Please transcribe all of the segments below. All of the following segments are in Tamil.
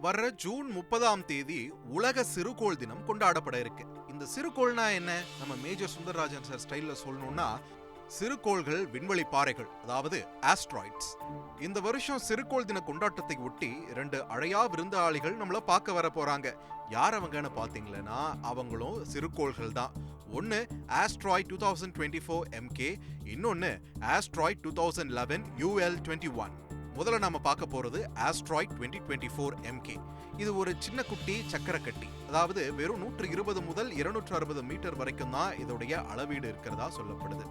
வர்ற ஜூன் 30ஆம் தேதி உலக சிறுகோள் தினம் கொண்டாடப்பட இருக்கு. இந்த சிறுகோள்னா என்ன? நம்ம மேஜர் சுந்தரராஜன் சார் ஸ்டைல்ல சொல்லணும்னா, சிறுகோள்கள் விண்வெளி பாறைகள், அதாவது ஆஸ்ட்ராய்ட்ஸ். இந்த வருஷம் சிறுகோள் தின கொண்டாட்டத்தை ஒட்டி 2 அழையா விருந்தாளிகள் நம்மள பார்க்க வர போறாங்க. யார் அவங்கன்னு பாத்தீங்களா? அவங்களும் சிறுகோள்கள் தான். ஒன்னு ஆஸ்ட்ராய்ட் 2024 MK, இன்னொன்னு ஆஸ்ட்ராய்ட் 2011 UL21. முதல்ல நாம பார்க்க போறது ஆஸ்ட்ராய்ட் 2024 MK. இது ஒரு சின்ன குட்டி சக்கரக்கட்டி, அதாவது வெறும் 120 முதல் 260 மீட்டர் வரைக்கும் தான் இதோடைய அளவீடு இருக்கிறதா சொல்லப்படுது.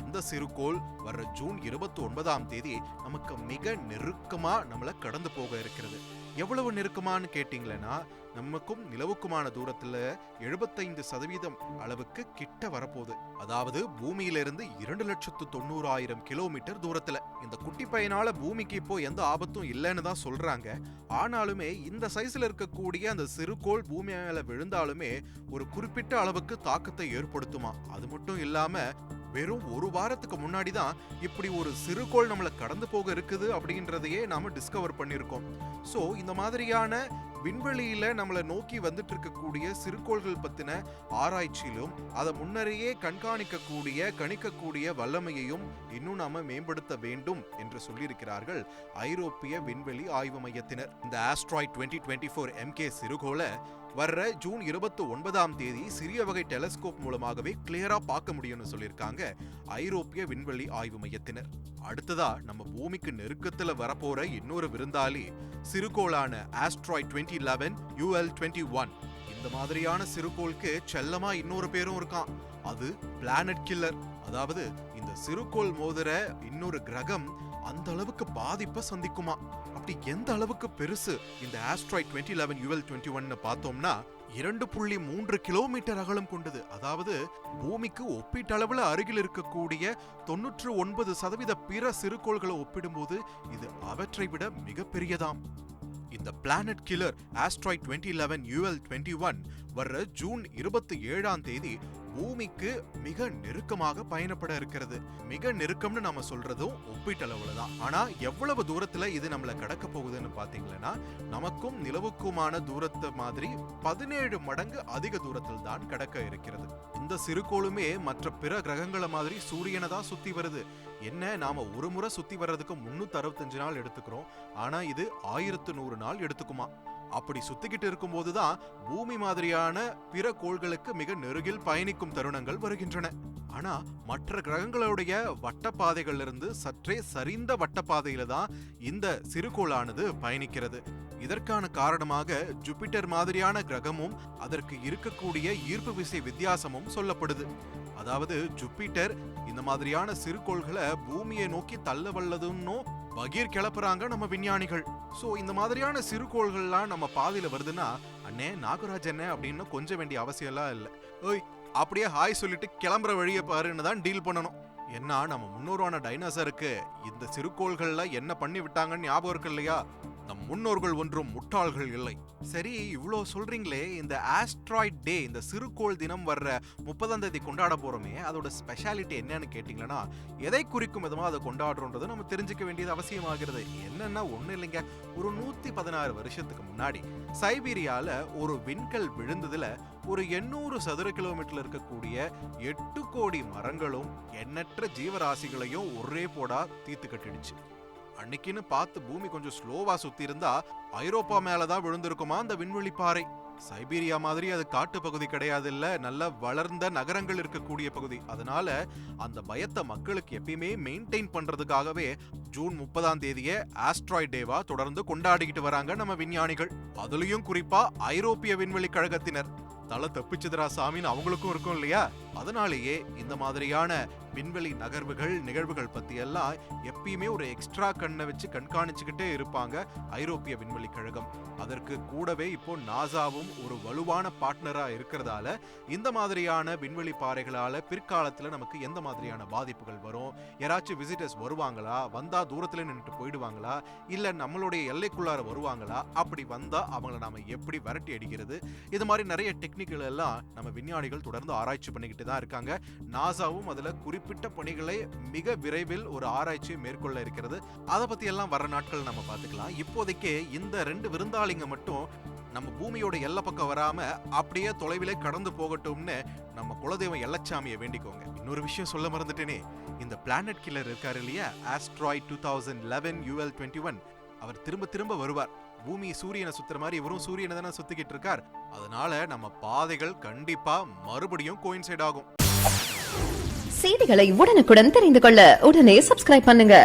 இந்த சிறுகோள் வர்ற ஜூன் 29ஆம் தேதி நமக்கு மிக நெருக்கமா நம்மள கடந்து போக இருக்கிறது. எவ்வளவு நெருக்கமானு கேட்டீங்களா, நமக்கும் நிலவுக்குமான தூரத்துல 75% அளவுக்கு கிட்ட வரப்போகுது. அதாவது பூமியிலிருந்து 2,90,000 கிலோமீட்டர் தூரத்துல. இந்த குட்டி பையனால பூமிக்கு இப்போ எந்த ஆபத்தும் இல்லைன்னு தான் சொல்றாங்க. ஆனாலுமே இந்த சைஸ்ல இருக்கக்கூடிய அந்த சிறுகோள் பூமி மேல விழுந்தாலுமே ஒரு குறிப்பிட்ட அளவுக்கு தாக்கத்தை ஏற்படுத்துமா. அது மட்டும் இல்லாம வெறும் ஒரு வாரத்துக்கு முன்னாடி தான் இப்படி ஒரு சிறுகோள் நம்மளை கடந்து போக இருக்குது அப்படின்றதையே நாம டிஸ்கவர் பண்ணியிருக்கோம். ஸோ இந்த மாதிரியான விண்வெளியில நம்மளை நோக்கி வந்துட்டு இருக்கக்கூடிய சிறுகோள்கள் பத்தின ஆராய்ச்சியிலும் அதை முன்னரையே கணிக்கக்கூடிய வல்லமையையும் இன்னும் நாம மேம்படுத்த வேண்டும் என்று சொல்லியிருக்கிறார்கள் ஐரோப்பிய விண்வெளி ஆய்வு மையத்தினர். இந்த ஆஸ்ட்ராய்ட் 2024 MK சிறுகோளை வர்ற ஜூன் 29ஆம் தேதி சிறிய வகை டெலஸ்கோப் மூலமாகவே கிளியரா பார்க்க முடியும்னு சொல்லியிருக்காங்க ஐரோப்பிய விண்வெளி ஆய்வு மையத்தினர். அடுத்ததா நம்ம பூமிக்கு நெருக்கத்துல வரப்போற இன்னொரு விருந்தாளி சிறுகோளான ஆஸ்ட்ராய்ட் 2011 UL21. இந்த மாதிரியான சிறுகோளுக்கு செல்லமா இன்னொரு பேரும் இருக்கான், அது பிளானட் கில்லர். அதாவது இந்த சிறுகோள் மோதுற இன்னொரு கிரகம் அந்த அளவுக்கு பாதிப்பை சந்திக்குமா. அப்படி எந்த அளவுக்கு பெருசு இந்த ஆஸ்ட்ராய்ட் 2011 UL21 பார்த்தோம்னா 2.3 கிலோமீட்டர் அகலம் கொண்டது. அதாவது பூமிக்கு ஒப்பீட்டளவுல அருகில் இருக்கக்கூடிய 99% பிற சிறுகோள்களை ஒப்பிடும்போது இது அவற்றை விட மிக பெரியதாம். இந்த பிளானட் கில்லர் ஆஸ்ட்ராய்ட் 2011 UL21 வர்ற ஜூன் 27ஆம் தேதி பூமிக்கு மிக நெருக்கமாக பயணப்பட இருக்கிறது. மிக நெருக்கம்னு நாம சொல்றதும் ஒப்பீட்டளவுல தான். ஆனா எவ்வளவு தூரத்துல இது நம்மள கடக்க போகுதுன்னு பாத்தீங்கன்னா, நமக்கும் நிலவுக்குமான தூரத்தை மாதிரி 17 மடங்கு அதிக தூரத்தில் தான் கடக்க இருக்கிறது. இந்த சிறுகோளுமே மற்ற பிற கிரகங்களை மாதிரி சூரியனை தான் சுத்தி வருது. என்ன, நாம ஒரு முறை சுத்தி வர்றதுக்கு 365 நாள் எடுத்துக்கிறோம், ஆனா இது 1100 நாள் எடுத்துக்குமா. அப்படி சுத்திக்கிட்டு இருக்கும் போதுதான் பூமி மாதிரியான பிற கோள்களுக்கு மிக நெருகில் பயணிக்கும் தருணங்கள் வருகின்றன. ஆனா மற்ற கிரகங்களுடைய வட்டப்பாதைகள்ல இருந்து சற்றே சரிந்த வட்டப்பாதையில தான் இந்த சிறுகோளானது பயணிக்கிறது. இதற்கான காரணமாக ஜூபிட்டர் மாதிரியான கிரகமும் அதற்கு இருக்கக்கூடிய ஈர்ப்பு விசை வித்தியாசமும் சொல்லப்படுது. அதாவது ஜூபிட்டர் இந்த மாதிரியான சிறுகோள்களை பூமியை நோக்கி தள்ள வல்லதுன்னு பகீர் கிளப்புறாங்க நம்ம விஞ்ஞானிகள். சோ இந்த மாதிரியான சிறுகோள்கள்லாம் நம்ம பாதையில வருதுன்னா, அண்ணே நாகராஜ் என்ன அப்படின்னு கொஞ்சம் வேண்டிய அவசியம் எல்லாம் இல்லை. ஓய், அப்படியே ஹாய் சொல்லிட்டு கிளம்புற வழியை பாருன்னு தான் டீல் பண்ணணும். ஏன்னா நம்ம முன்னோரான டைனோசருக்கு இந்த சிறுகோள்கள்ல என்ன பண்ணி விட்டாங்கன்னு ஞாபகம் இருக்கு இல்லையா? நம் முன்னோர்கள் ஒன்றும் முட்டாள்கள் இல்லை. சரி, இவ்வளோ சொல்றீங்களே, இந்த ஆஸ்ட்ராய்ட் டே, இந்த சிறுகோள் தினம் வர்ற 30ஆம் தேதி கொண்டாட போறோமே, அதோட ஸ்பெஷாலிட்டி என்னன்னு கேட்டீங்கன்னா, எதை குறிக்கும் விதமா அதை கொண்டாடுறோன்றது நம்ம தெரிஞ்சுக்க வேண்டியது அவசியமாகிறது. என்னன்னா ஒண்ணு இல்லைங்க, ஒரு 116 வருஷத்துக்கு முன்னாடி சைபீரியால ஒரு விண்கல் விழுந்ததுல ஒரு 800 சதுர கிலோமீட்டர்ல இருக்கக்கூடிய 8 கோடி மரங்களும் எண்ணற்ற ஜீவராசிகளையும் ஒரே போடா தீத்து கட்டிடுச்சு. அன்னைக்குன்னு பார்த்து பூமி கொஞ்சம் ஸ்லோவா சுத்தி இருந்தா ஐரோப்பா மேலதான் விழுந்திருக்குமா அந்த விண்வெளி பாறை. சைபீரியா மாதிரி அது காட்டு பகுதி கிடையாது, இல்ல நல்ல வளர்ந்த நகரங்கள் இருக்கக்கூடிய பகுதி. அதனால அந்த பயத்தை மக்களுக்கு எப்பயுமே மெயின்டைன் பண்றதுக்காகவே ஜூன் 30ஆம் தேதியை ஆஸ்ட்ராய்ட் டேவா தொடர்ந்து கொண்டாடிக்கிட்டு வராங்க நம்ம விஞ்ஞானிகள். அதுலயும் குறிப்பா ஐரோப்பிய விண்வெளி கழகத்தினர். தலை தப்பிச்சதுரா சாமின்னு அவங்களுக்கும் இருக்கும் இல்லையா? அதனாலேயே இந்த மாதிரியான விண்வெளி நிகழ்வுகள் பத்தி எல்லாம் எப்பயுமே ஒரு எக்ஸ்ட்ரா கண்ணை வச்சு கண்காணிச்சுக்கிட்டே இருப்பாங்க ஐரோப்பிய விண்வெளி கழகம். அதற்கு கூடவே இப்போ நாசாவும் ஒரு வலுவான பார்ட்னரா இருக்கிறதால இந்த மாதிரியான விண்வெளி பாறைகளால பிற்காலத்துல நமக்கு எந்த மாதிரியான பாதிப்புகள் வரும், யாராச்சும் விசிட்டர்ஸ் வருவாங்களா, வந்தா தூரத்துல நின்றுட்டு போயிடுவாங்களா, இல்ல நம்மளுடைய எல்லைக்குள்ளார வருவாங்களா, அப்படி வந்தா அவங்கள நாம எப்படி விரட்டி அடிக்கிறது, இது மாதிரி நிறைய டெக்னிக்கல் எல்லாம் நம்ம விஞ்ஞானிகள் தொடர்ந்து ஆராய்ச்சி பண்ணிக்கிட்டு பண்ணிட்டு தான் இருக்காங்க. நாசாவும் அதுல குறிப்பிட்ட பணிகளை மிக விரைவில் ஒரு ஆராய்ச்சியை மேற்கொள்ள இருக்கிறது. அதை பத்தி எல்லாம் வர நாட்கள் நம்ம பார்த்துக்கலாம். இப்போதைக்கு இந்த 2 விருந்தாளிங்க மட்டும் நம்ம பூமியோட எல்லை பக்கம் வராம அப்படியே தொலைவிலே கடந்து போகட்டும்னு நம்ம குலதெய்வம் எல்லச்சாமியை வேண்டிக்கோங்க. இன்னொரு விஷயம் சொல்ல மறந்துட்டேனே, இந்த பிளானட் கில்லர் இருக்காரு இல்லையா, ஆஸ்ட்ராய்ட் 2011 UL-21, அவர் திரும்ப திரும்ப வருவார். பூமி சூரியனை சுத்துற மாதிரி இவரும் சூரியனை தானே சுத்திக்கிட்டு இருக்கார். அதனால நம்ம பாதைகள் கண்டிப்பா மறுபடியும் கோயின்சைட் ஆகும். செய்திகளை உடனுக்குடன் தெரிந்து கொள்ள உடனே சப்ஸ்கிரைப் பண்ணுங்க.